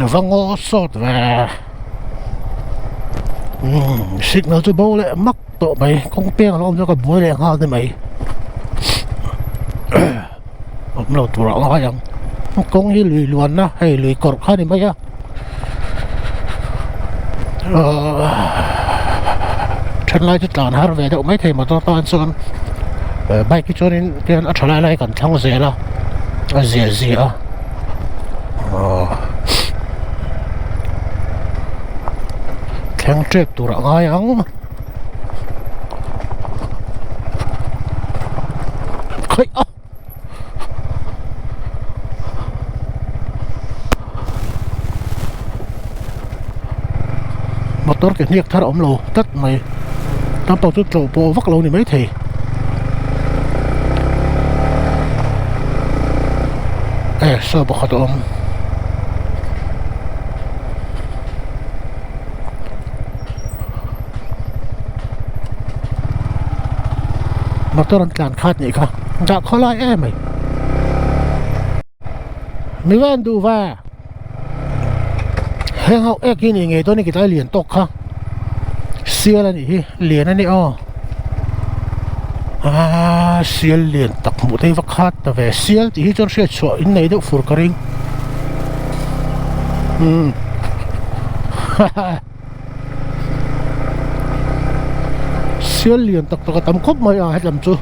văng ngõ sọt về signal cho bố lại mắc tụi mày không biết là ông cho cái búa đèn hơn thế mày ông lâu tụi nó nói rằng không như lùi luồn á hay lùi cột hơn thì mấy á chân lại chút làn hát về đâu mấy thầy mà to to anh sơn bay cái chỗ nên tiền ở trở lại còn thằng dễ là dễ thằng chết tụi nó nói rằng khơi motor cái nhiệt thắt ống lồ tất mày tao tao chút lồ bộ vắt lồ này mấy thì sơ bộ khát ống motor anh càn khát nhỉ cả đã khó lại em mày mi ven du va hang hậu ếch cái này ngày tôi này cái tay liền tóc ha xia là gì liền này xia liền tóc một tay vắt khát ta về xia thì cho sẽ chọn in này được phur karing xia liền tóc tóc tầm khóc mày hết làm chưa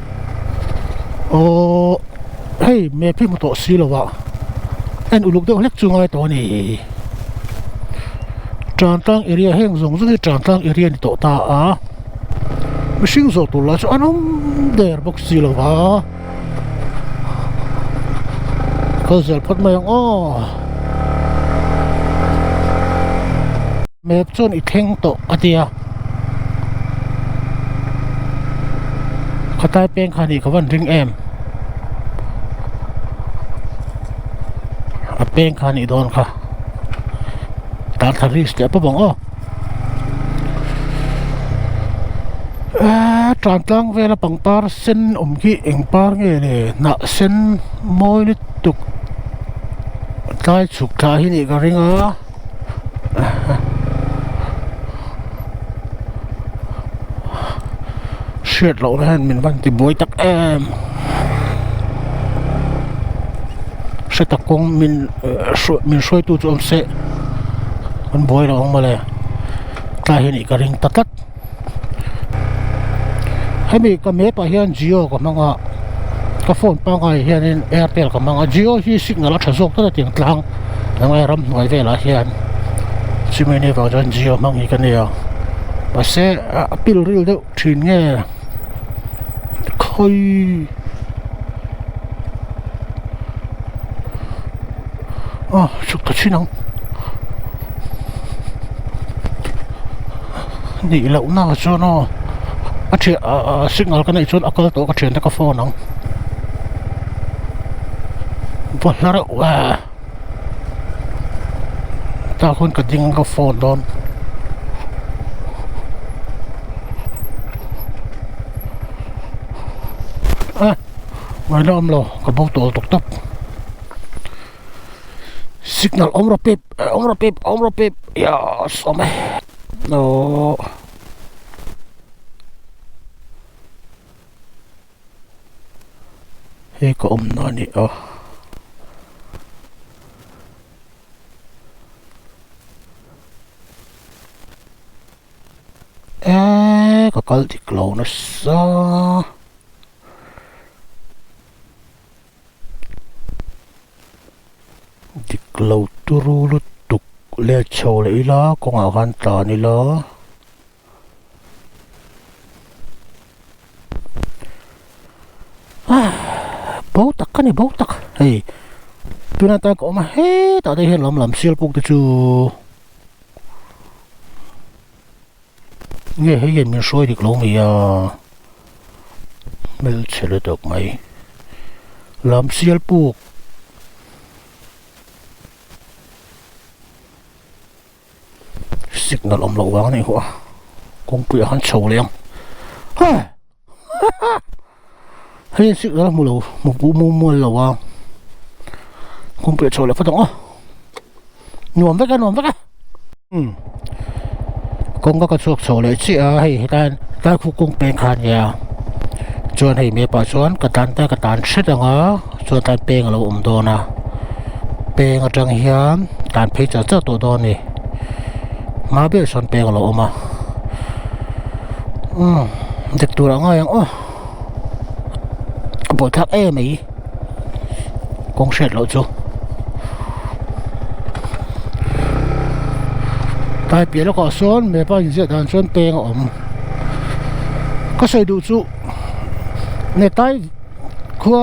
hey mẹ phim một tổ xia là vậy anh uluk được lek chung ngay tổ này tràn tăng area heng dùng cái tràn tăng area này tổ ta mình sinh rồi tụi là cho anh không để bốc xì là vả có giờ phát mày mẹ chọn ít heng tổ atia cái tai pen khai này có vấn ring em pen khai này đòn cả thằng risk apa bang tràn tăng về là bằng par sen ki eng par nghe này nã sen môi nít tục tai chụp tai hi cái ring shit lộ ra mình vẫn tìm bối tắc em sẽ tắc công mình soi tu cho ông sẽมันบอยเราออกมาเลยตาเห็นอีกกระดิ่งตัดให้มีก็เมย์ไปเห็นจิโอกับมังอ่ะก็โฟนปังไงเห็นแอร์เตลกับมังอ่ะจิโอที่สิงห์ละชั้นสูงตั้งแต่เตียงกลางแล้วไงรำหน่วยเวลาเห็นชิไม่เนี่ยว่าจะจิโอมังอีกกันเนี่ยภาษาปิลริลเดียวทิ้งเงี้ยค่อยสุดท้ายชินังนี่แหละน่าจะเนาะอาชีพสิ่งอะไรกันในส่วนอักตัวก็เชิญตะกฟอนังพอแล้วว่าตาคนก็ยิงกฟอนดอนไม่ล้อมหรอกกระบอกตัวตกตับสิกนัลอมรปิบยาสอมโนเฮ้ก็นอนนี่ก็กลติกลาวนะซะติกลาวตุรุลุตุกเลชโอเลยล่ะกงอาการตานี่ล่ะbau tak kan ni bau tak hey tu nak tak mah hey tak ada yang lam sil puk tu nghe hay mình soi được lâu mày mel chele được mày lam sil puk signal lâu vàng này hoa công ty hắn sầu liền hay sự đó mua lầu một cú mua lầu à không biết rồi là phát động nuông với cái công có chuộc sổ lấy chị hay ta khu cung bên khăn nhà chuan hay mẹ bảo chuan cái tan xích ngó chuan tan beng là đồ na beng ở trong hiam tan phê cho tổ đồ này má biết chuan beng là màเด็กตัวละง่ายอ๋อปวดทักไหมกงเสร็จแล้วจูตายเปียแล้วก็ซ้อนไม่ป้าอยู่เสียดานซ้อนเตงก็ใส่ดูจูในใต้ขัว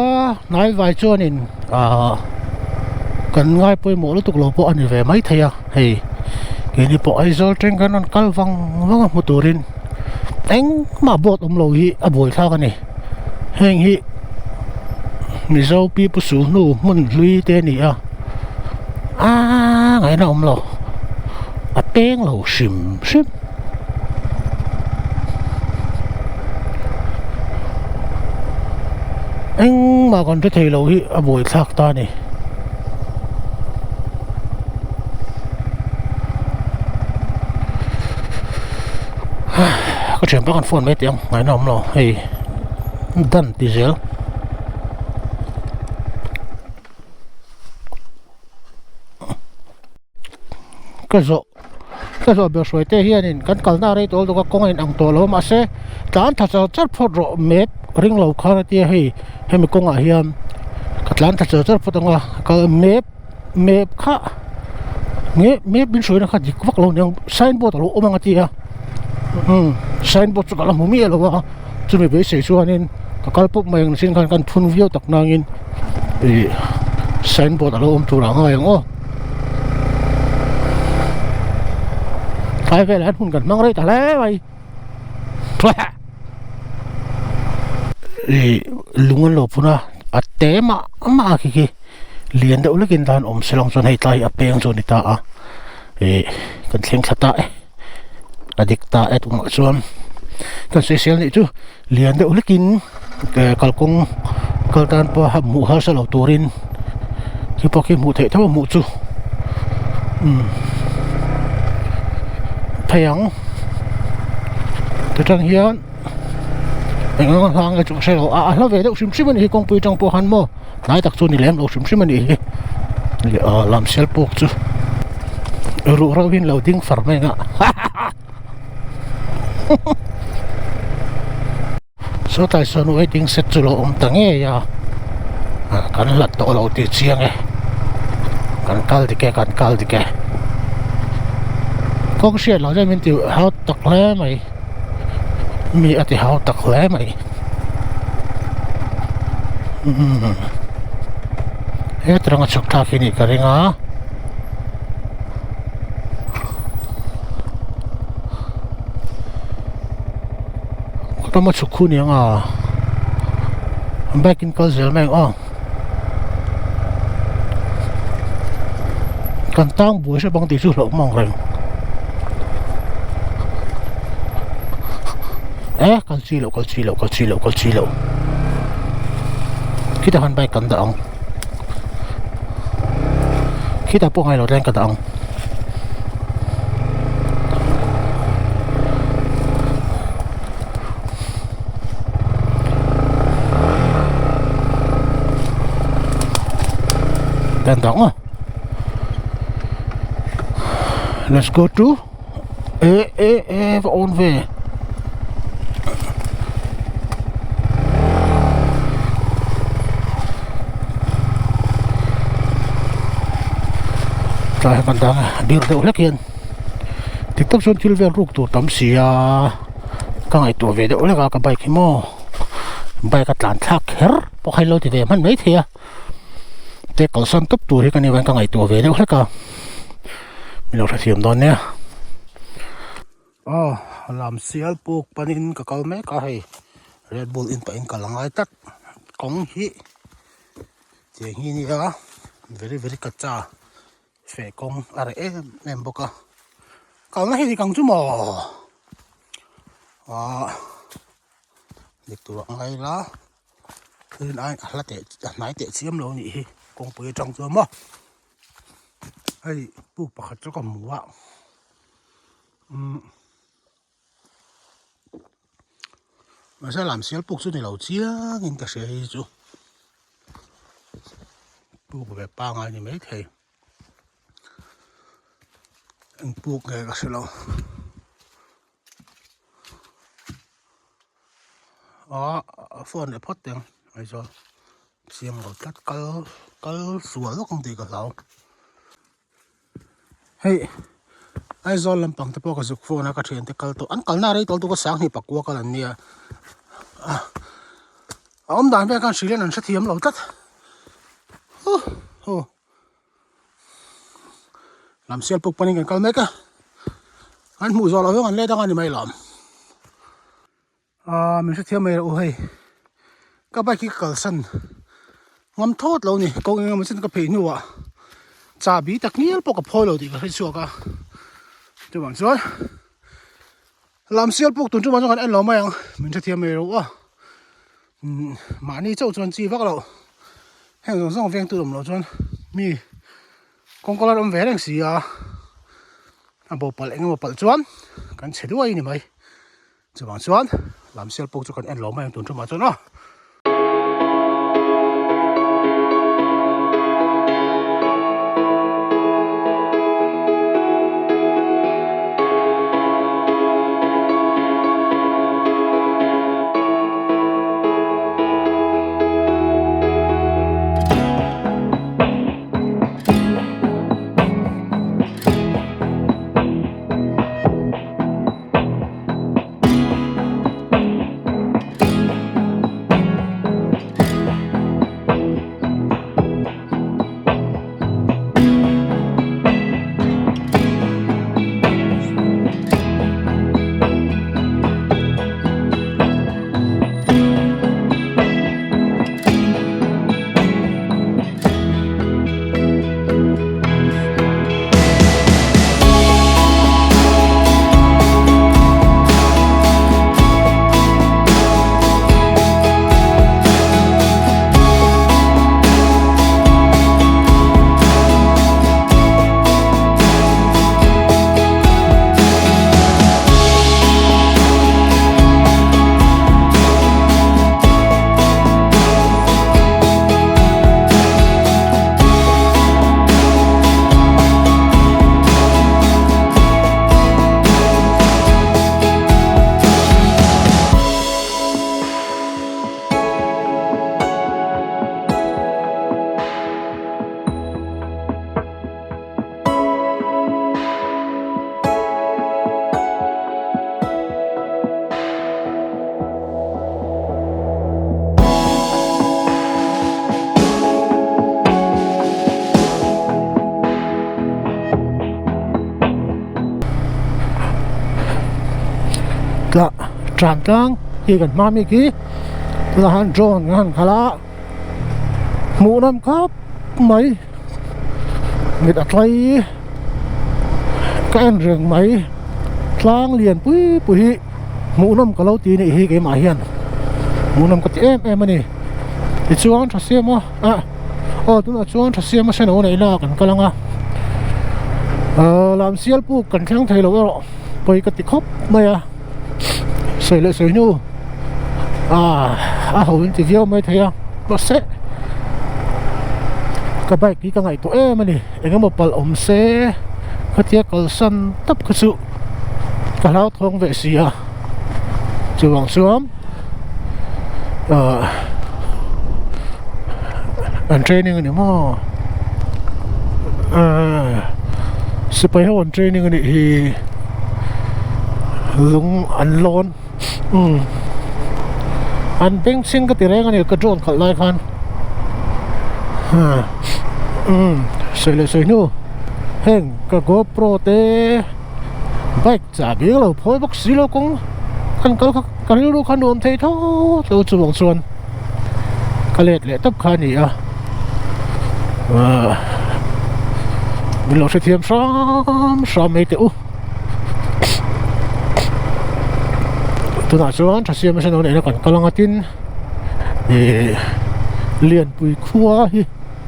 นายไว้จวนินกันง่ายไปหมดแล้วตุกโลปอันนี้เวไม่เทียเฮ้ยกินพอไอโซลเทงกันนั่นกัลฟังมุตุรินเอ็งมาบดโลหิบ่อยท่ากันนี่เฮงหิมีเจ้าปีผู้สูงนู่มันลุยเตนี่ไงนะโลเป้งโลชิมเอ็งมาก่อนจะเทโลหิบ่อยท่าตานี่ก็เชื่อมไปกันฝนไม่เตียงไงน้องเราให้ดันดีเซลก็จะเบลสวยเตะเฮียนินกันกัลน่าเรตัวตัวก็กงอินอังตัวเรามาเสจานถ้าจะจัดพอดเมฟริงเราข้างที่ให้มีกงเฮียมกัลน่าถ้าจะจัดพอดตัวก็เมฟค่ะเมฟบินสวยนะครับดิกวักเราเนี่ยไซน์บอร์ดเราโอ้มังที่ไซน์บอร์ดสุดละมุมีอะไรวะจะไม่ไปเสียส่วนนี้ก็ปุ๊บมาอย่างเช่นกันทุนวิวตักนางอินไซน์บอร์ดเราตัวหลังอะไรอย่างไปแล้วหุ่นกันมั่งเลยแต่แล้วไปลุงกันหลบนะเตะมาขี้เลียนเดี๋ยวเลิกกินทานสลองจนให้ตายเปียงจนนี่ตากันเสียงสัตย์ดิกตาตุงชวนกันเสียงนี่จู่เลียนเดี๋ยวเลิกกินกัลกงกัลตานพอหับหมูหาสลาวตัวรินที่พอกินหมูเทะทั้งหมูจู่พยังตัวจังเฮียนเป็นงานทางไอ้จุกเสลแล้วเวลาชิมมันที่กองปีจังพอหันโม่นายตักส่วนนี่แหลมเราชิมมันนี่ลำเซลปกจูรู้เราวินเราดิ้งฟาร์มเองสุดท้ายสนุกดิ้งเสร็จจูเราตั้งเงี้ยกันหลัดตัวเราตีเชียงกันกัลดิแกก็เชื่อเราจะมีที่เขาตักแล้ไหมมีอะไรเขาตักแล้ไหมตรงชุกทักที่นี่กันเองก็ต้องมาชุกคู่นี้แบกินก็เสียแม่งกันตั้งบัวใช่บางทีสู้หลงมองเร็งกันซีโลkita akan baikkan daang kita po ngayon rin ka daang dan daang let's go to on way Saya kandang dir de ulek yan tiktok son silver ruk tu tam sia kang ai tu ve de ulek ka bike mo bike ka tlan thak her po khai lo ti ve man mai thia te kal san top tu ri kan ni wan kang ai tu ve de ulek ka mi lo thiam don ne lam sial puk panin ka kal me ka hai Red Bull in pa in kalangai tak kong hi cheng hi ni very kacha phê công em bốc còn nó thì còn chú mò được tụi ngay lá nên ai là tệ nãy tệ xiêm luôn nhỉ công bơi trong rồi mà ให้ปลูกประคัดเจ้ากับหมูอ่ะmà sao làm xéo buộc xuống này lẩu chia nhìn cả xe chú buộc về ba ngày thì mấy thầy anh buộc cái xe lẩu phun để phốt tiền bây giờ xiêm lẩu cắt cỡ sủa lúc không thì cả lẩu hey ai giờ làm bằng tập cái dục phun nó cái chuyện thì cỡ tổ ăn cỡ nào đấy tổ cái sáng thì bạc qua cái lần này ông đàn về con xí lên nó sẽ thiếm lẩu tất làm xéo buộc bên cái cỡ mấy cái anh mù giờ lẩu anh lấy đang anh mày làm mình sẽ thiếm mày rồi hey các bạn kia cỡ sân ngắm thốt lâu nè câu nghe mình xin cái phê nữa chả bí tắc nhiều bọc cái phôi lâu thì cái xua cả cho bạn rồi làm xéo buộc tuần trước mà cho anh lâu mày mình sẽ thiếm mày rồi mà đi châu chuẩn chỉ vác lâu hàng giống giống viên tự động lâu chuẩn mi con có làm vé đằng xí bộ bật anh bộ bật chuẩn cái chế độ ấy nè mày cho bạn chuẩn làm xéo buộc cho anh lâu mày tuần trước mà cho nóก็จานจังที่กันมาเมื่อกี้ละหันโจนงานขละหมูน้ำครับไหมเม็ดอะไรแกนเรื่องไหมกลางเลียนปุ้ยปุ้ยหมูน้ำก็เล่าตีนี่ฮีเกมาเฮียนหมูน้ำก็เอ็มมันนี่ที่ชวนทัศเซียมาตัวชวนทัศเซียมาเส้นโอ้ไหนล่ะกันก็ลังลำเสียลปูกันทั้งไทยเราไปกติคบไม่ใส่เลยใส่นู่เขาเป็นที่เดียวไม่เที่ยงก็เสะก็ไปกี่กันไงตัวมันนี่เองก็มาปลอมเสะก็เที่ยกสันตับกระสุก็เล่าทองเวสีจะวางสวมอันเทรนนิ่งนี่มั้งสไปให้วันเทรนนิ่งนี่ฮีลุงอันโลนอันเป็นสิ่งก็ตีแรงกันนี่กระโจนขัดไล่คันใส่เลยใส่นู่เฮงก็โกโปรเตไปจ่าเบี้ยเราพอยบักสีเราคงกันก็รู้ขนมเทท้อเราจะวางส่วนก็เล็ดตับขานี่มีเราเสียมซ้อมไม่เตะตัวหน้าส่วนถ้าเสียไม่ใช่เราเนี่ยแล้วกันกำลังตินเลียนปุยขัวฮิ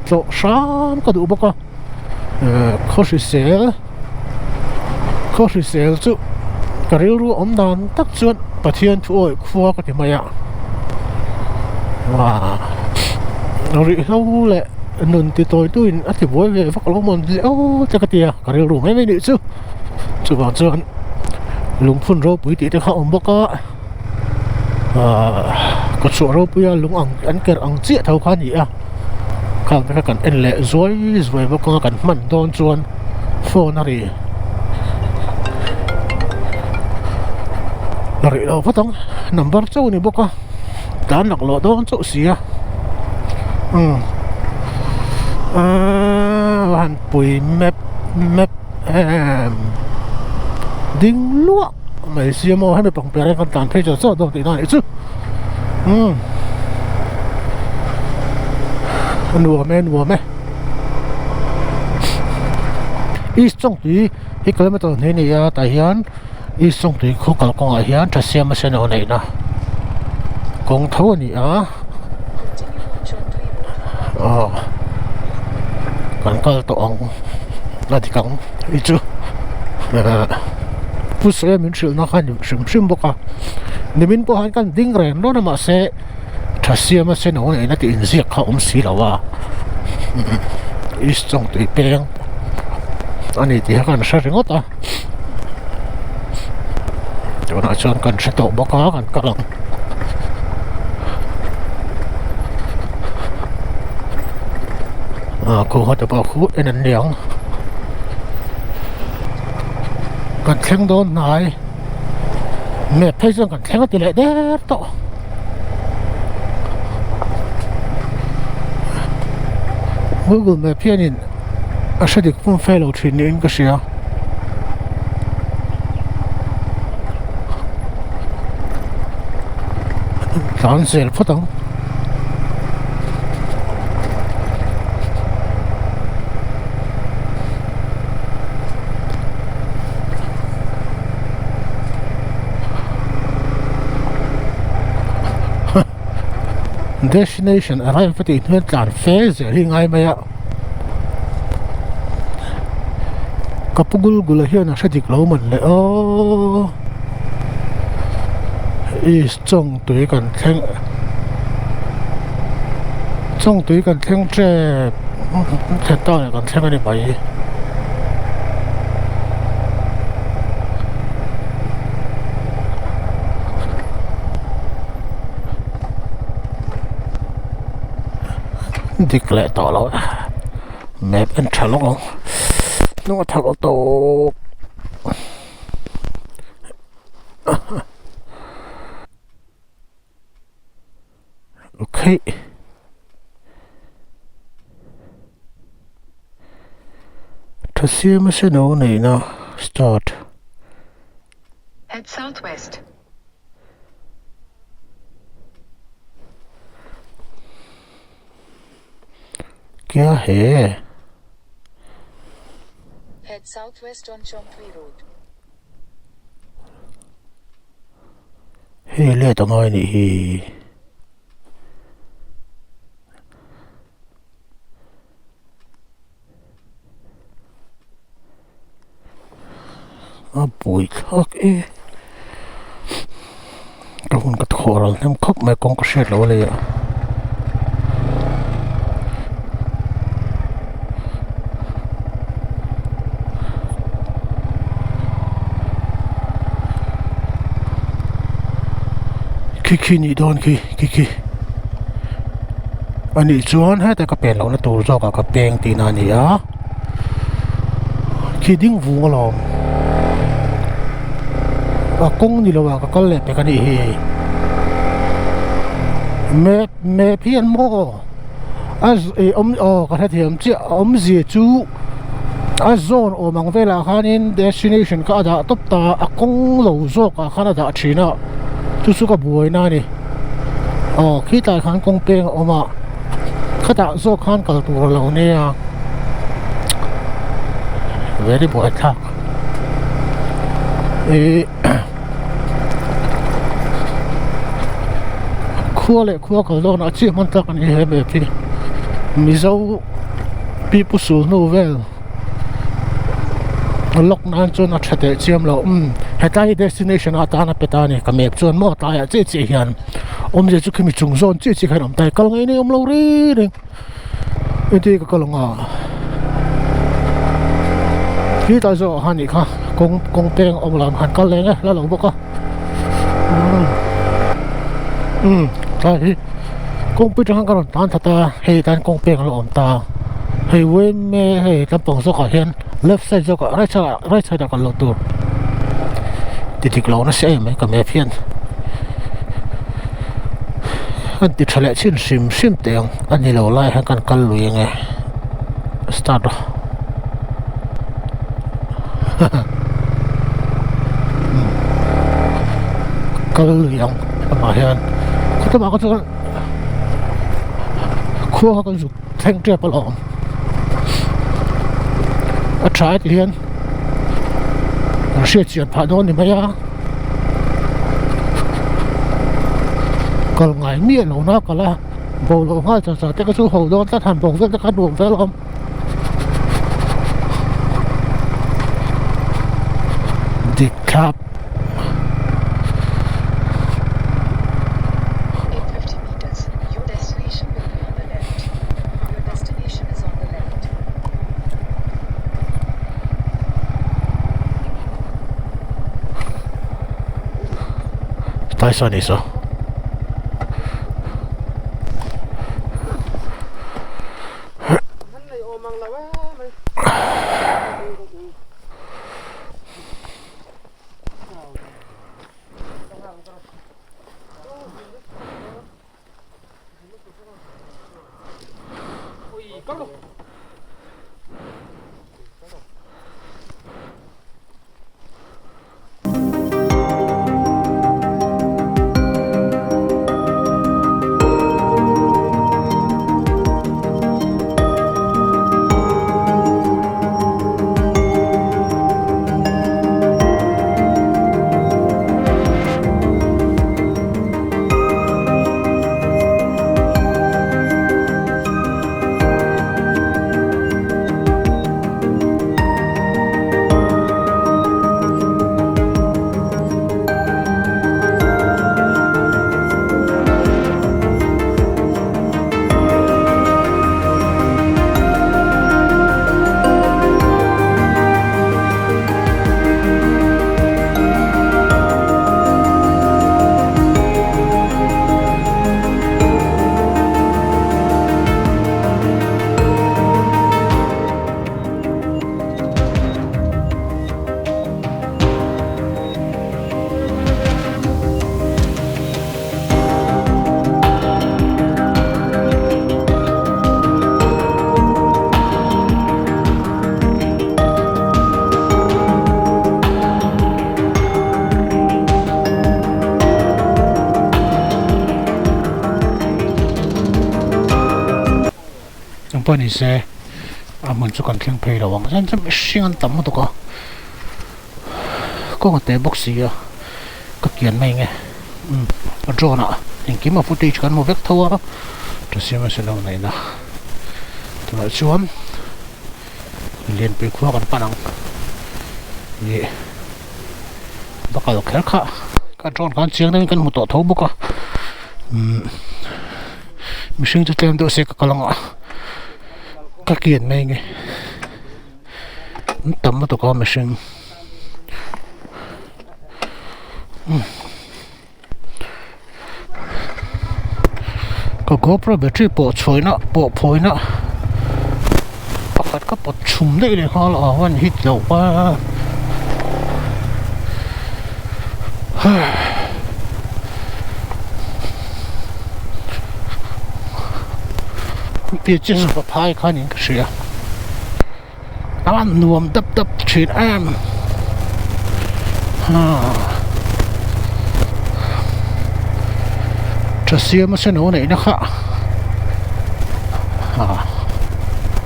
โตซ้ำก็ดูบุก khó sale chú cái rượu ru ống đàn tắc chuột và thiên thu ơi khua cái gì mày ạ và nó rượu lâu lệ nôn thì tôi thì vui về vắt lỗ mồm dẻo cho cái tia cái rượu ru mấy nữa chứ chú bảo chuột lúng phun rô bụi tí thì họ ống bốc có số rô bụi lúng ống ăn kẹt ống chia thâu khoan gì à còn cái cần anh lệ rồi bốc có cần mặn đòn chuột phô nó đi rồi đâu phát tông number châu này bốc đàn lọc lọ đó chỗ xí à hoàn bùi map đinh lúa mày xí mò hay mày bằng bè con tàn phê cho sợ đâu thì nói chứ nùa mẹ ít trong tí ít cái mà tôi này tại hiện ít trong tí không có con ở hiện thật xem mà xem nào này nè con thấu này còn có tổ là thì cũng ít chứ不是民事那看什么不搞你们不还干定人那么些他些嘛些农人那点些靠我们死了啊一种对病อันนี้ที่กันใช้งดอ่ะเดี๋ยวน่าชวนกันใช้โต๊ะบกกันกำลังกูเขาจะบอกกูไอ้นั่นเลี้ยงกันแข่งโดนนายแม่ให้เรื่องกันแข่งก็ตีเลยเด็ดโตGoogle แม่พี่นี่อาศัยเด็กพุ่งไฟเราทีนี้ก็เสียหลานเสียพอต้องdestination อะไรปฏิทินการเฟสยังไงไหมอะกับกุลกุลเฮียนะใช่ดิกเราเหมือนเลยอีจ้องตัวกันแข่งจ้องตัวกันแข่งเจ็บแค่ต้อนกันแข่งอะไรไปดิกแหละต่อแล้วแม่เป็นฉลองนึกว่าทำโตโอเคถ้าเสียไม่ใช่โน่นนี่นะ start Head southwest क्या है Head southwest on Chongtui Road हे ले तो ngay này bụi khác ấy cái con cắt khổ rồi em khóc mẹ con có sét lâuเลยอะขี้นี่โดนขี้อันนี้ชวนให้แต่กระเป็นเราในตัวจอกกับเป็นตีนานี่อะขี้ดิ้งวัวเรากุ้งนี่เราว่าก็เล็บไปกันนี่แม่พี่อันโม่ก็ถ้าเทียมจะเสียจูโซนมังเวลาคัน destination ก็ได้ตบตากุ้งเราจอกคันได้ชีน่ะทุกสุขบวยน่ะนี่ขี้ตายคันกงเปงมาขดาโซคันกับตัวเราเนี่ย very boy ทักขั้วกับเราน่ะที่มันตักนี่แบบนี้มิเจ้าปีผู้สูงโนเวล ล็อกนั้นจนอัดเตะเจียมเราเหตุใด destination อาตานาเปตานี่ก็เมบจนหมดตายเจ๊เจียนจะจุกมีจุงโซนเจ๊ขนมไทยก็ลงไอ้นี่เราเรียนอินที่ก็ลงที่ตอนจะหันอีกค่ะกงเตียงหลังหันก็เลยไงแล้วหลังบอกก็ใช่กงไปจังกันตอนตาให้ตอนกงเตียงเราตาให้เว้นแม่ให้ลำปองสกัดเห็น left side ก็right side ก็ลงตัวติดเรานะเสียไหมก็ไม่เพี้ยนอันติดทะเลชิมเตียงอันนี้เราไล่ให้กันลุยยังไง start กันลุยยังมาเห็นเขาจะมาก็จะขั้วกันสุดแทงเจ็บปลอมใช้เรียนเสียเจียนผ่านโดนนี่ไหมอ่ะก็ไงเมียหนูนักกันละโบโลห้าจะแต่ก็สู้หัวโดนถ้าทำผมก็จะกระโดดไปล้อมดิครับ In 50 meters, your destination will be on the left. Your destination is on the left. 大丈夫ですよ。不你说们做緊傾屁啦喎，真係時間抌到個嗰個地博士啊，個件咩嘅我做啦，連幾萬 footage 緊冇 vector 啊，就先咪先到嚟啦，同埋做緊連被箍緊不能嘢，不過落卡個裝緊正咧，跟冇到頭不過唔算就點到食個啦個件咩嘅。抌到個 machine， 個 GoPro battery ปวดช่วยนะปวดพอยนะปกติก็ปวดชุ่มได้เลยฮะเราวันฮิตเราว่าเปลี่ยนจิ้งจกพายข้านี่ก็เสียอันนวมดับฉีดแอมจะเสียมาเสนอไหนนะคะ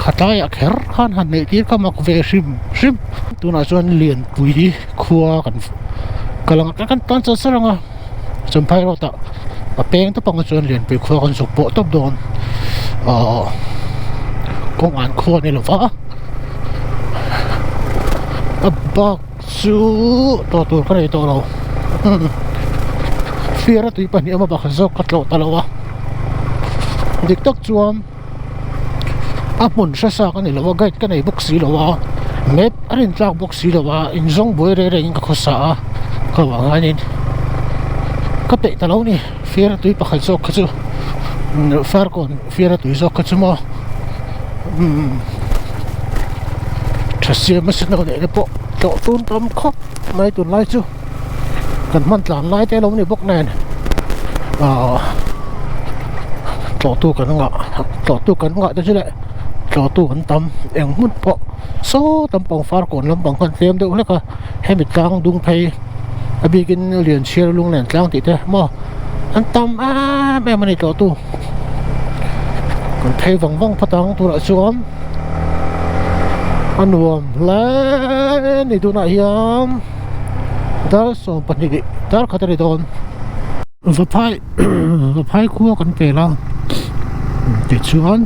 ขัดใจอยากเห็นขันหันในที่ก็มาเวชิมตัวน่าจะเรียนปุยดีครัวกันกำลังกันตอนจะสร้างอ่ะสมัยเราต่อเป้งต้องปังจะเรียนไปครัวกันสุกโปะตบโดนกงอ่านครัวนี่หรอวะ abak su to tur ka ito lo fira tu pa ni ama ba khazok katlo talawa diktak chuam amun sa sa ka ni lawa guide ka nei book si lawa map arin tlak book si lawa injong boy re re ka khosa ka wanganin ka pe talaw ni fira tu pa khazok ka chu farkon fira tu zok ka chu mo Trasiya masin ako na po to tun tam khop mai tun lai chu kan man tlan lai te lo ni bok nen to tu kan nga ta chile to tu kan tam eng mun po so tam pong far kon lam pong kan tem de le ka hemit kang dung phei abi kin lian chiar lung len tlang ti te mo an tam me mani to tu kan phei wang patang tu ra chuam anh nuông lên đi tu nãy hiếm đó số bận đi đó khá là đồn và phai cua còn về lo để chuan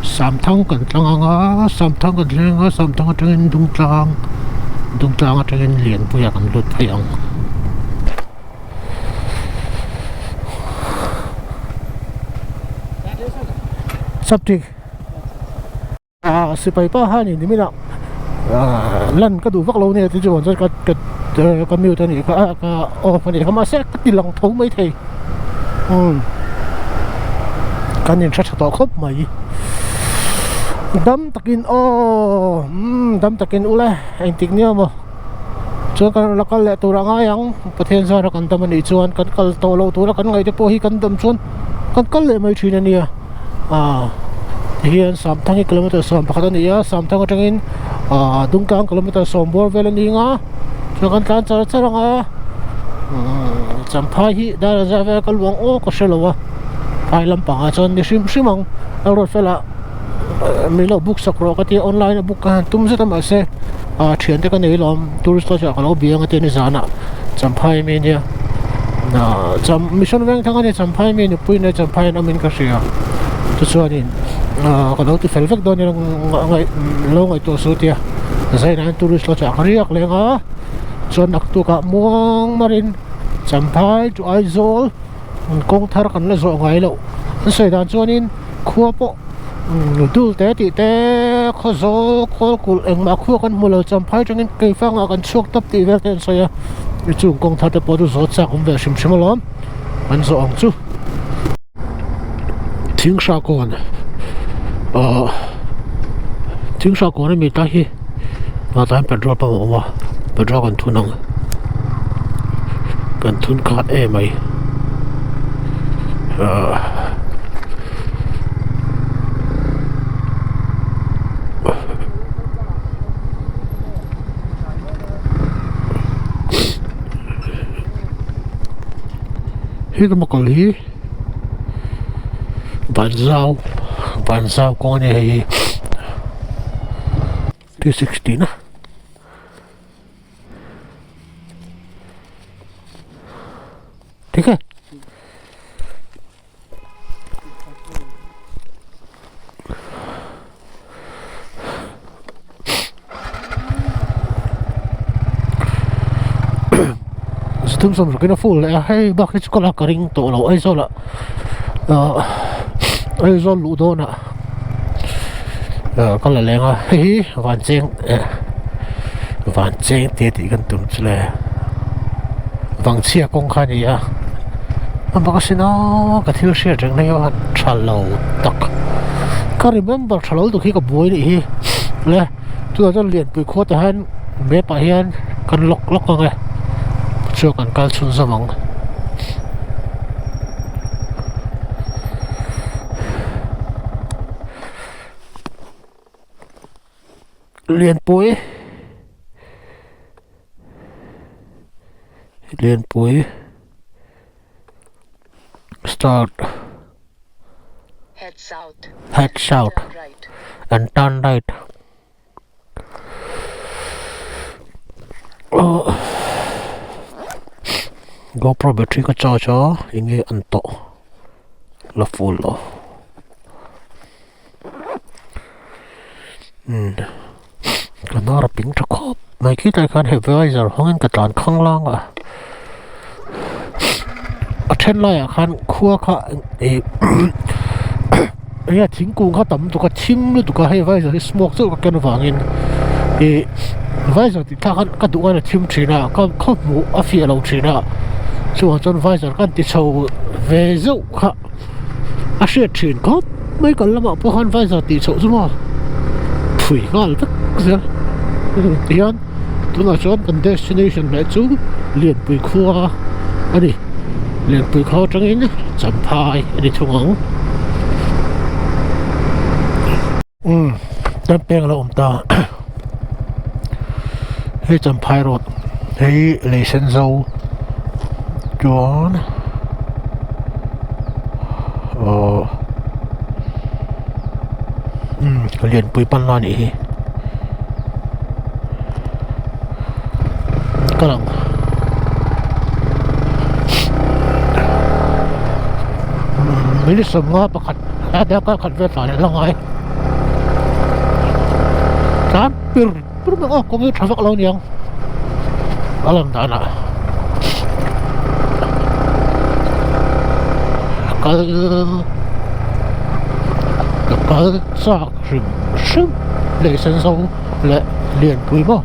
sắm thang cần tăng ngã sắm thang cần lên ngã sắm thang trên dung trang trên liền bây giờ cần lột phải ông sắp đi sipai pa ha ni mi na lan ka du vak lo ne ti chuan ka miu ta ni ka o fa ni ka ma se ka ti lang tho mai thei kan nin chat to khop mai dam takin ule ein tik nia mo chuan kan lakal le tu ra nga yang pathen sa ra kan tam ni chuan kan kal to lo tu ra kan ngai te po hi kan dam chuan kan kal le mai thina nia hian sam thang kilometer som pakhat ania sam thang atangin dungkang kilometer som bor vel ani nga chuan kan tlan charanga champhai hi da ra ve kalwang o ko shelowa ai lampang a chon ni simang rot fela mi lo book sakro ka ti online book ka tum se tam ase thian te ka nei lom tourist lo cha ka lo biang ate ni zana champhai me nia na cham mission weng thang ani champhai me ni puine champhai amin ka sia tu chuanin ka lo tu fel vek don ngai lo ngai to su tia zai nan tourist lo cha khariak lenga chon ak tu ka muang marin champhai tu aizol kong thar kan la zo ngai lo sei dan chuanin khua po dul te ti te kho zo kol kul eng ma khu kan mulo champhai tangin ke fanga kan chuak tap ti vel ten soya chu kong thar te po du zo cha kum ve sim lom an zo ang chu thing sha kon thing sha kon mi ta hi ma ta petrol pa mo petrol kan thunang kan thun khat e mai hi ka makal hi ban zau con này T60 na ठीक है Tum som rồi cái nó full hay bác cái có là cái ring tổ lẩu ấy sao là ấy do lũ đô nè có là lên à hi vạn chén thì gần tụm chile vàng chia công khai này à mà bác sĩ nó cái thiếu sữa chẳng này hoàn trả lẩu tắc cái remember trả lẩu tụi khi có buổi đi lẽ tôi cho liền bị khóa tại hắn bé bà hiền cần lọc con này chưa cần cao sun sa mong liên pui start head south and turn right GoPro battery ka cho inge anto la full lo น่าปิงจะครบไม่คิดอะไรกันเห็นว่าจะห้องกันกระดานข้างล่างอ่ะเช่นไรอ่ะคันคั่วค่ะเนี่ยทิ้งกุ้งเขาต่ำตัวก็ชิมหรือตัวก็ให้ไว้จะสโมกซึ่งก็กันวางอินไว้จะที่ถ้ากันก็ดูว่าชิมชีน่ะก็ข้าวหมูอาฟิเราชีน่ะส่วนจนไว้จะกันที่ชาวเวซุค่ะอาเซียชีนก็ไม่กันละมาพวกhanไว้จะที่ชาวสมอถุยก็แล้วก็เสียที่อันตัวน่ะชวนกัน destination ไหนจูเลียนไปคั่วอันนี้เลียนไปเขาจังอินจำพายอันนี้ทุ่งนั่นเป็นอะไรตาให้จำพายรถให้เลเซนโซจวนเรียนปุยปันลานี่กำลังไม่ได้สมว่าประคัดแล้วก็ขัดเวลาเนี่ยละไงkan pir oh kami traffic lawan yang alam tanah kalau sak sim le sen sâu le liền quý bo